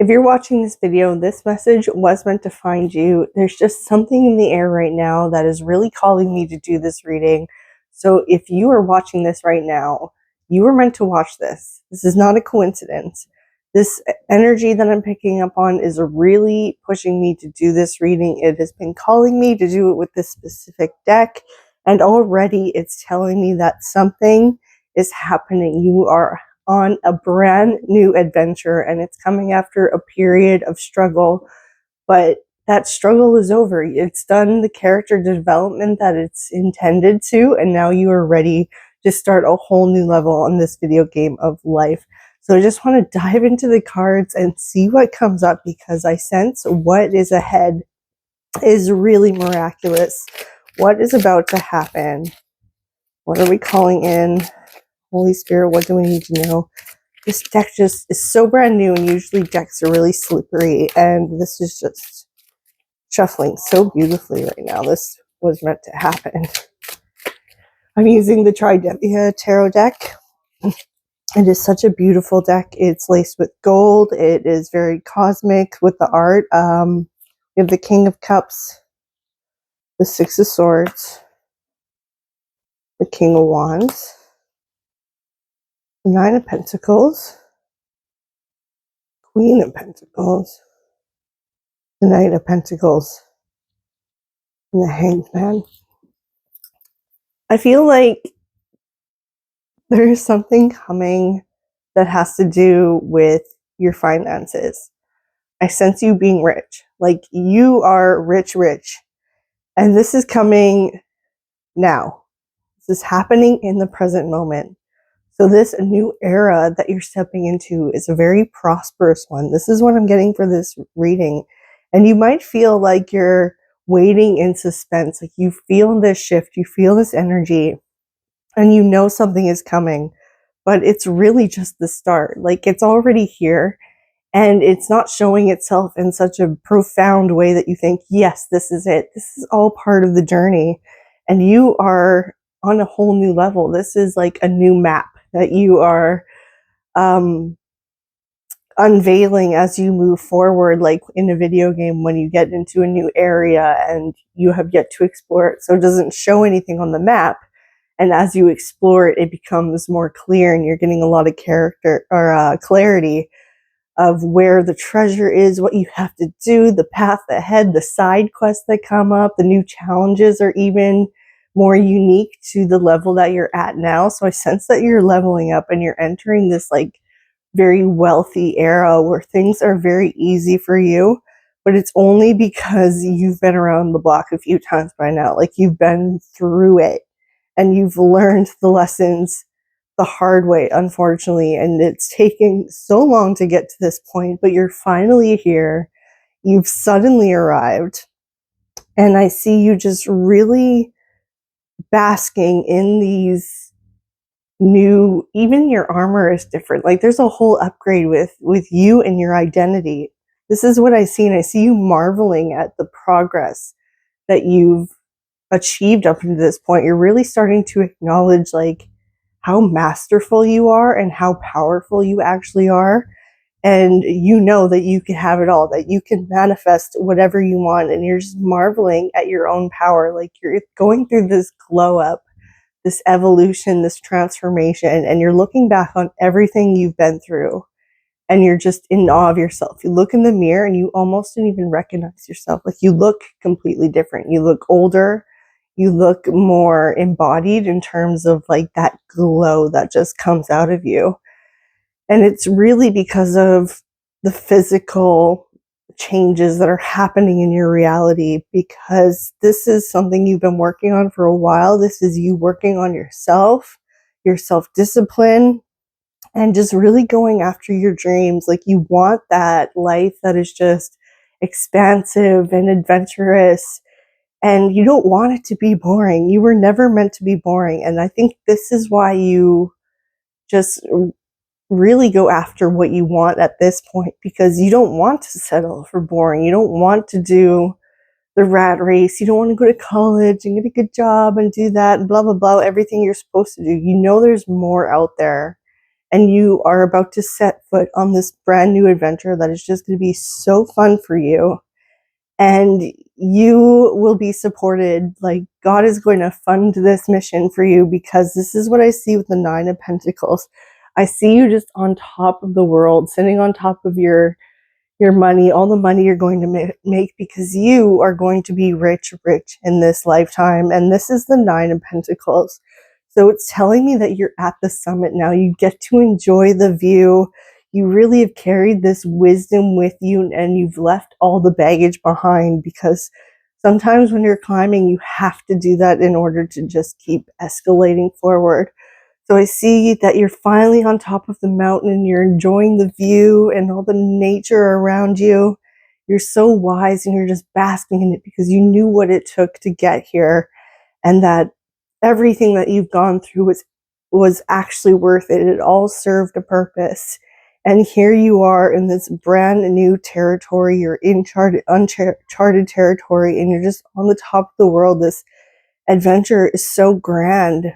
If you're watching this video, this message was meant to find you. There's just something in the air right now that is really calling me to do this reading. So if you are watching this right now, you were meant to watch this. This is not a coincidence. This energy that I'm picking up on is really pushing me to do this reading. It has been calling me to do it with this specific deck, and already it's telling me that something is happening. You are on a brand new adventure, and it's coming after a period of struggle, but that struggle is over. It's done the character development that it's intended to, and now you are ready to start a whole new level on this video game of life. So I just want to dive into the cards and see what comes up, because I sense what is ahead is really miraculous. What is about to happen? What are we calling in? Holy Spirit, what do we need to know? This deck just is so brand new, and usually decks are really slippery, and this is just shuffling so beautifully right now. This was meant to happen. I'm using the Tridevia Tarot deck. It is such a beautiful deck. It's laced with gold. It is very cosmic with the art. We have the King of Cups, the Six of Swords, the King of Wands, the Nine of Pentacles, Queen of Pentacles, the Knight of Pentacles, and the Hanged Man. I feel like there is something coming that has to do with your finances. I sense you being rich. Like, you are rich. And this is coming now. This is happening in the present moment. So this new era that you're stepping into is a very prosperous one. This is what I'm getting for this reading. And you might feel like you're waiting in suspense. Like, you feel this shift, you feel this energy, and you know something is coming, but it's really just the start. Like, it's already here, and it's not showing itself in such a profound way that you think, yes, this is it. This is all part of the journey, and you are on a whole new level. This is like a new map that you are unveiling as you move forward, like in a video game when you get into a new area and you have yet to explore it. So it doesn't show anything on the map. And as you explore it, it becomes more clear, and you're getting a lot of character or clarity of where the treasure is, what you have to do, the path ahead, the side quests that come up, the new challenges are even more unique to the level that you're at now. So I sense that you're leveling up, and you're entering this like very wealthy era where things are very easy for you, but it's only because you've been around the block a few times by now. Like, you've been through it, and you've learned the lessons the hard way, unfortunately, and it's taken so long to get to this point, but you're finally here. You've suddenly arrived, and I see you just really basking in these new, even your armor is different. Like, there's a whole upgrade with you and your identity. This is what I see, and I see you marveling at the progress that you've achieved up to this point. You're really starting to acknowledge like how masterful you are and how powerful you actually are. And you know that you can have it all, that you can manifest whatever you want, and you're just marveling at your own power. Like, you're going through this glow up, this evolution, this transformation, and you're looking back on everything you've been through, and you're just in awe of yourself. You look in the mirror and you almost don't even recognize yourself. Like, you look completely different. You look older. You look more embodied in terms of like that glow that just comes out of you. And it's really because of the physical changes that are happening in your reality, because this is something you've been working on for a while. This is you working on yourself, your self-discipline, and just really going after your dreams. Like, you want that life that is just expansive and adventurous, and you don't want it to be boring. You were never meant to be boring. And I think this is why you just really go after what you want at this point, because you don't want to settle for boring. You don't want to do the rat race. You don't want to go to college and get a good job and do that and blah, blah, blah, everything you're supposed to do. You know there's more out there, and you are about to set foot on this brand new adventure that is just going to be so fun for you. And you will be supported. Like, God is going to fund this mission for you, because this is what I see with the Nine of Pentacles. I see you just on top of the world, sitting on top of your money, all the money you're going to make, because you are going to be rich in this lifetime. And this is the Nine of Pentacles. So it's telling me that you're at the summit now. You get to enjoy the view. You really have carried this wisdom with you, and you've left all the baggage behind, because sometimes when you're climbing, you have to do that in order to just keep escalating forward. So I see that you're finally on top of the mountain and you're enjoying the view and all the nature around you. You're so wise and you're just basking in it, because you knew what it took to get here, and that everything that you've gone through was actually worth it. It all served a purpose. And here you are in this brand new territory. You're in uncharted territory, and you're just on the top of the world. This adventure is so grand,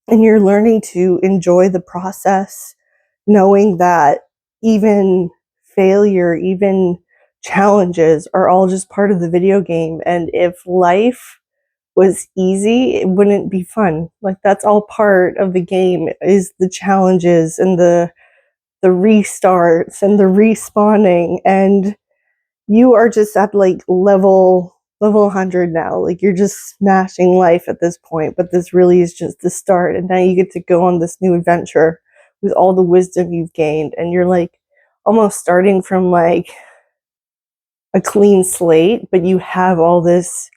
and you're learning to enjoy the process, knowing that even failure, even challenges are all just part of the video game. And if life was easy, it wouldn't be fun. Like, that's all part of the game, is the challenges and the restarts and the respawning. And you are just at like level 100 now. Like, you're just smashing life at this point, but this really is just the start. And now you get to go on this new adventure with all the wisdom you've gained, and you're like almost starting from like a clean slate, but you have all this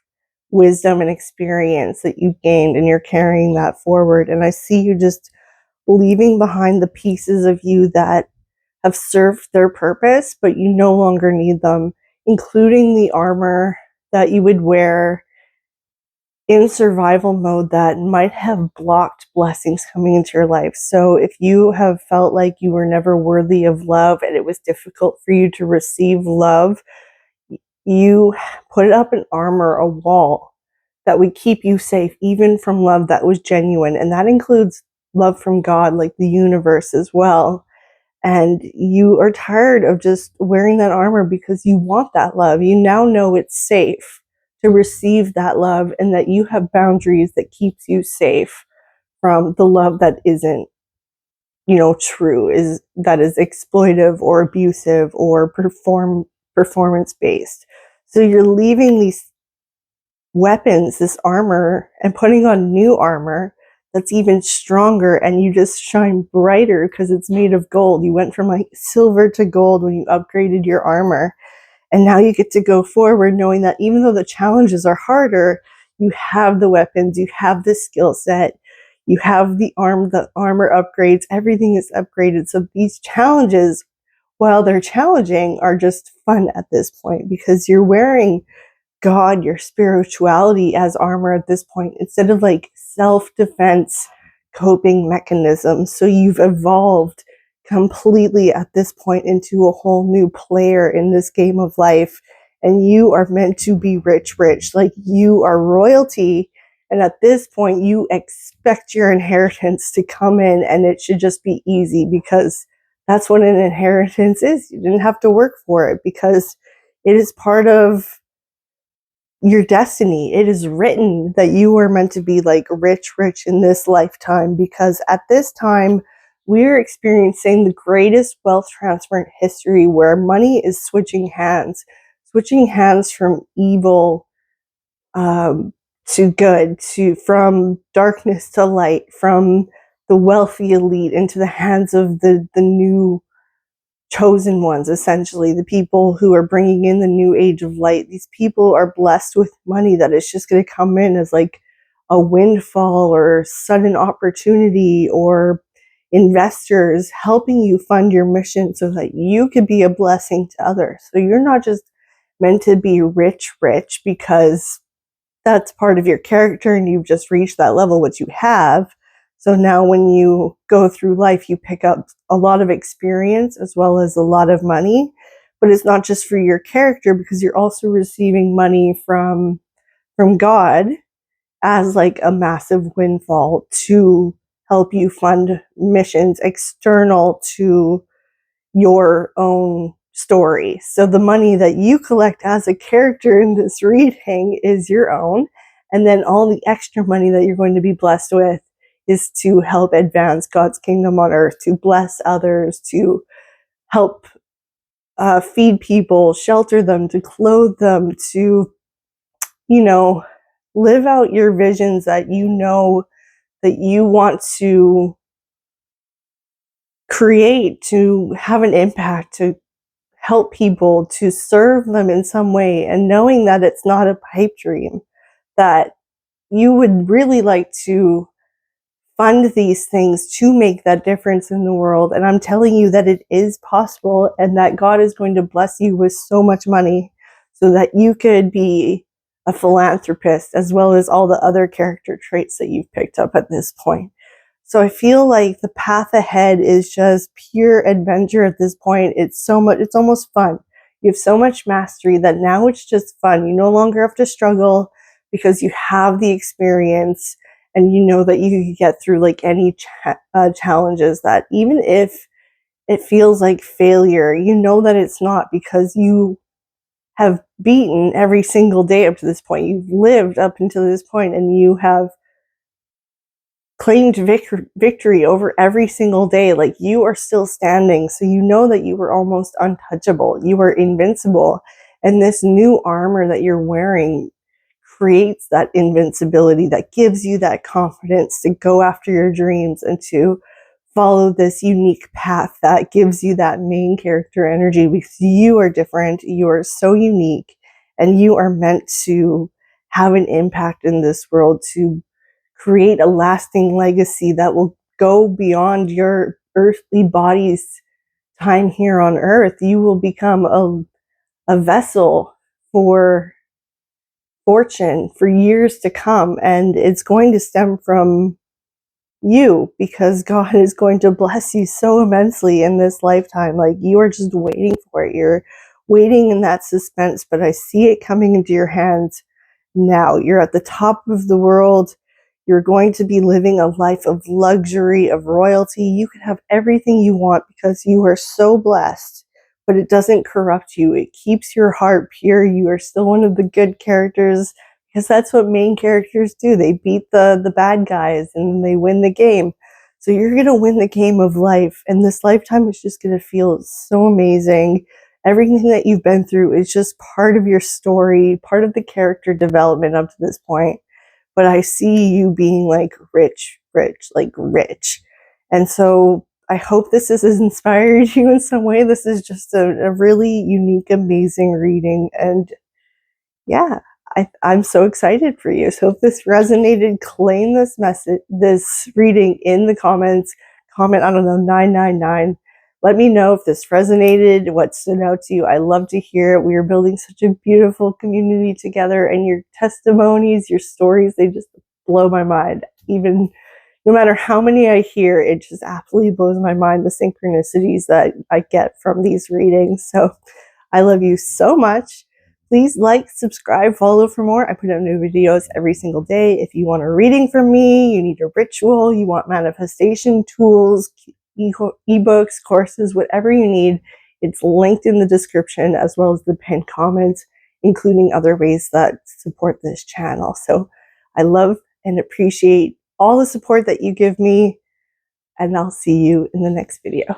wisdom and experience that you've gained, and you're carrying that forward. And I see you just leaving behind the pieces of you that have served their purpose, but you no longer need them, including the armor that you would wear in survival mode that might have blocked blessings coming into your life. So if you have felt like you were never worthy of love and it was difficult for you to receive love, you put up an armor, a wall that would keep you safe even from love that was genuine. And that includes love from God, like the universe as well. And you are tired of just wearing that armor because you want that love. You now know it's safe to receive that love, and that you have boundaries that keeps you safe from the love that isn't, true, that is exploitive or abusive or performance based. So you're leaving these weapons, this armor, and putting on new armor that's even stronger, and you just shine brighter because it's made of gold. You went from like silver to gold when you upgraded your armor. And now you get to go forward knowing that even though the challenges are harder, you have the weapons, you have the skill set, you have the armor upgrades, everything is upgraded. So these challenges, while they're challenging, are just fun at this point, because you're wearing God, your spirituality, as armor at this point, instead of like self-defense coping mechanisms. So you've evolved completely at this point into a whole new player in this game of life. And you are meant to be rich. Like, you are royalty. And at this point, you expect your inheritance to come in, and it should just be easy, because that's what an inheritance is. You didn't have to work for it, because it is part of your destiny. It is written that you are meant to be like rich in this lifetime, because at this time we're experiencing the greatest wealth transfer in history, where money is switching hands from evil to good, from darkness to light, from the wealthy elite into the hands of the new chosen ones, essentially the people who are bringing in the new age of light. These people are blessed with money that is just going to come in as like a windfall or sudden opportunity, or investors helping you fund your mission so that you could be a blessing to others. So you're not just meant to be rich because that's part of your character and you've just reached that level, which you have. So now when you go through life, you pick up a lot of experience as well as a lot of money. But it's not just for your character, because you're also receiving money from God as like a massive windfall to help you fund missions external to your own story. So the money that you collect as a character in this reading is your own. And then all the extra money that you're going to be blessed with is to help advance God's kingdom on earth, to bless others, to help feed people, shelter them, to clothe them, to, live out your visions that that you want to create, to have an impact, to help people, to serve them in some way, and knowing that it's not a pipe dream, that you would really like to fund these things to make that difference in the world. And I'm telling you that it is possible, and that God is going to bless you with so much money so that you could be a philanthropist, as well as all the other character traits that you've picked up at this point. So I feel like the path ahead is just pure adventure at this point. It's almost fun. You have so much mastery that now it's just fun. You no longer have to struggle because you have the experience, and you know that you can get through like any challenges, that even if it feels like failure, you know that it's not, because you have beaten every single day up to this point. You've lived up until this point, and you have claimed victory over every single day. Like, you are still standing, so you know that you were almost untouchable. You were invincible, and this new armor that you're wearing creates that invincibility, that gives you that confidence to go after your dreams and to follow this unique path that gives you that main character energy, because you are different, you are so unique, and you are meant to have an impact in this world, to create a lasting legacy that will go beyond your earthly body's time here on earth. You will become a vessel for fortune for years to come, and it's going to stem from you, because God is going to bless you so immensely in this lifetime. Like, you are just waiting for it. You're waiting in that suspense, but I see it coming into your hands now. You're at the top of the world. You're going to be living a life of luxury, of royalty. You can have everything you want because you are so blessed, but it doesn't corrupt you. It keeps your heart pure. You are still one of the good characters, because that's what main characters do. They beat the bad guys and they win the game. So you're going to win the game of life, and this lifetime is just going to feel so amazing. Everything that you've been through is just part of your story, part of the character development up to this point. But I see you being like rich, like rich. And so I hope this has inspired you in some way. This is just a really unique, amazing reading. And yeah, I'm so excited for you. So if this resonated, claim this this reading in the comments. Comment, I don't know, 999. Let me know if this resonated, what stood out to you. I love to hear it. We are building such a beautiful community together, and your testimonies, your stories, they just blow my mind. Even no matter how many I hear, it just absolutely blows my mind, the synchronicities that I get from these readings. So I love you so much. Please like, subscribe, follow for more. I put out new videos every single day. If you want a reading from me, you need a ritual, you want manifestation tools, ebooks, courses, whatever you need, it's linked in the description, as well as the pinned comments, including other ways that support this channel. So I love and appreciate all the support that you give me, and I'll see you in the next video.